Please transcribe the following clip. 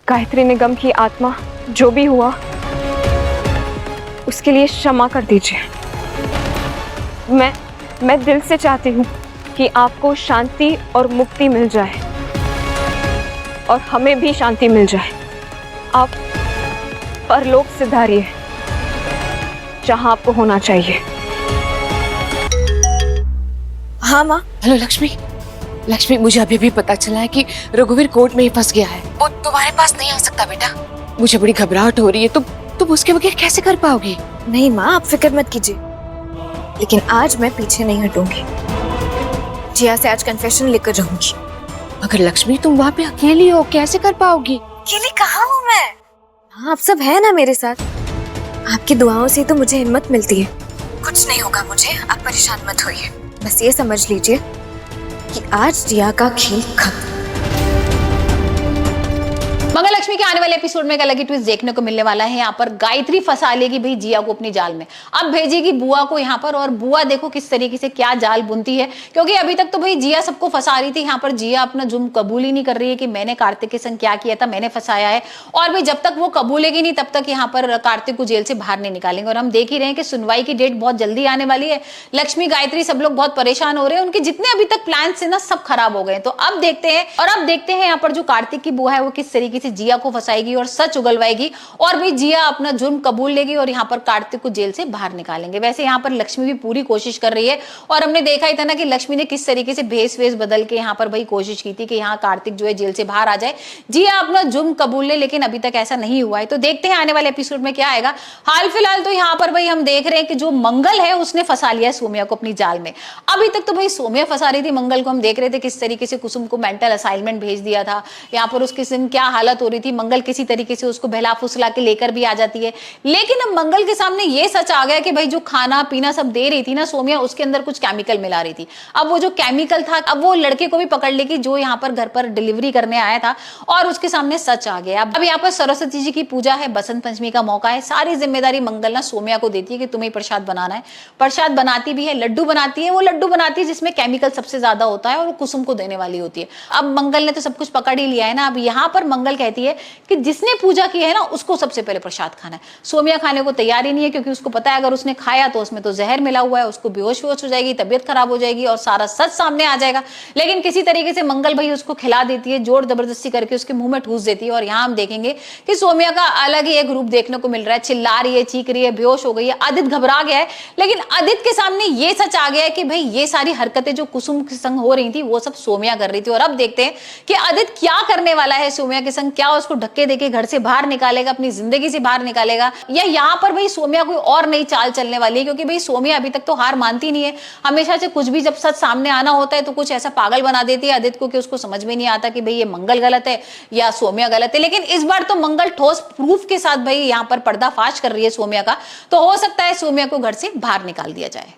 गायत्री निगम की आत्मा जो भी हुआ उसके लिए क्षमा कर दीजिए। मैं दिल से चाहती हूँ कि आपको शांति और मुक्ति मिल जाए और हमें भी शांति मिल जाए। आप परलोक सिधारिए जहां आपको होना चाहिए। हाँ माँ। हेलो लक्ष्मी। लक्ष्मी, मुझे अभी भी पता चला है कि रघुवीर कोर्ट में ही फंस गया है। वो तुम्हारे पास नहीं आ सकता बेटा। मुझे बड़ी घबराहट हो रही है। तुम उसके बगैर कैसे कर पाओगी? नहीं माँ, आप फिक्र मत कीजिए, लेकिन आज मैं पीछे नहीं हटूंगी। जिया से आज कन्फेशन लेकर जाऊंगी। अगर लक्ष्मी तुम वहाँ पे अकेली हो, कैसे कर पाओगी? अकेली कहाँ हूँ मैं? हाँ, आप सब है ना मेरे साथ। आपकी दुआओं से तो मुझे हिम्मत मिलती है। कुछ नहीं होगा मुझे, आप परेशान मत होइए। बस ये समझ लीजिए कि आज जिया का खेल खत्म। मंगल लक्ष्मी के आने वाले एपिसोड में एक अलग ही ट्विस्ट देखने को मिलने वाला है। यहाँ पर गायत्री फंसा लेगी भाई जिया को अपनी जाल में, अब भेजेगी बुआ को यहाँ पर, और बुआ देखो किस तरीके से क्या जाल बुनती है, क्योंकि अभी तक तो भाई जिया सबको फंसा रही थी। यहाँ पर जिया अपना जुर्म कबूल ही नहीं कर रही है कि मैंने कार्तिक के संग क्या किया था, मैंने फंसाया है। और भाई जब तक वो कबूलेगी नहीं तब तक यहाँ पर कार्तिक को जेल से बाहर नहीं निकालेंगे। और हम देख ही रहे हैं कि सुनवाई की डेट बहुत जल्दी आने वाली है। लक्ष्मी गायत्री सब लोग बहुत परेशान हो रहे हैं, उनके जितने अभी तक प्लान थे ना सब खराब हो गए। तो अब देखते हैं यहाँ पर जो कार्तिक की बुआ है वो किस तरीके से जिया को फंसाएगी और सच उगलवाएगी, और भी जिया अपना जुर्म कबूल लेगी और यहाँ पर कार्तिक को जेल से बाहर निकालेंगे। वैसे यहाँ पर लक्ष्मी भी पूरी कोशिश कर रही है, और हमने देखा ही था ना कि लक्ष्मी ने किस तरीके से भेस बदल के यहाँ पर भाई कोशिश की थी कि यहाँ कार्तिक जो है जेल से बाहर आ जाए, जिया अपना जुर्म कबूल ले, लेकिन अभी तक ऐसा नहीं हुआ है। तो देखते हैं आने वाले एपिसोड में क्या आएगा। हाल फिलहाल तो यहाँ पर भाई हम देख रहे हैं कि जो मंगल है उसने फंसा लिया है सोमिया को अपनी जाल में। अभी तक तो भाई सोमिया फंसा रही थी मंगल को, हम देख रहे थे किस तरीके से कुसुम को मेंटल असाइनमेंट भेज दिया था। यहाँ पर उसके दिन क्या हालत हो रही थी, मंगल किसी तरीके से उसको बहला फुसला के लेकर भी आ जाती है। लेकिन अब मंगल के सामने ये सच आ गया कि भाई जो खाना पीना सब दे रही थी ना सोमिया, उसके अंदर कुछ केमिकल मिला रही थी। अब वो जो केमिकल था, अब वो लड़के को भी पकड़ लेगी जो यहाँ पर घर पर डिलीवरी करने आया था, और उसके सामने सच आ गया। अब यहाँ पर सरस्वती जी की पूजा है, बसंत पंचमी का मौका है, सारी जिम्मेदारी मंगल ना सोमिया को देती है कि तुम्हें प्रसाद बनाना है। प्रसाद बनाती भी है, लड्डू बनाती है, वो लड्डू बनाती है जिसमें केमिकल सबसे ज्यादा होता है, और वो कुसुम को देने वाली होती है। अब मंगल ने तो सब कुछ पकड़ ही लिया है ना। अब यहाँ पर मंगल कहती है कि जिसने पूजा की है ना उसको सबसे पहले प्रसाद खाना है। सोमिया खाने को तैयार ही नहीं है, क्योंकि उसको पता है अगर उसने खाया तो उसमें तो जहर मिला हुआ है, उसको बेहोश हो जाएगी, तबियत खराब हो जाएगी और सारा सच सामने आ जाएगा। लेकिन किसी तरीके से मंगल भाई उसको खिला देती है, जोर जबरदस्ती करके उसके मुंह में ठूस देती है। और यहाँ हम देखेंगे कि सोमिया का अलग ही एक रूप देखने को मिल रहा है, चिल्ला रही है, चीख रही है, बेहोश हो गई है। आदित्य घबरा गया है, लेकिन आदित्य के सामने ये सच आ गया है कि भाई ये सारी हरकतें जो कुसुम के संग हो रही थी वो सब सोमिया कर रही थी। और अब देखते हैं कि आदित्य क्या करने वाला है सोमिया के संग, क्या उसको धक्के देके घर से बाहर निकालेगा, अपनी जिंदगी से बाहर निकालेगा, या यहाँ पर भाई सोमिया कोई और नई चाल चलने वाली है। क्योंकि भाई सोमिया अभी तक तो हार मानती नहीं है, हमेशा से कुछ भी जब सच सामने आना होता है तो कुछ ऐसा पागल बना देती है आदित्य को कि उसको समझ में नहीं आता कि भाई ये मंगल गलत है या सोमिया गलत है। लेकिन इस बार तो मंगल ठोस प्रूफ के साथ भाई यहाँ पर पर्दाफाश कर रही है सोमिया का, तो हो सकता है सोमिया को घर से बाहर निकाल दिया जाए।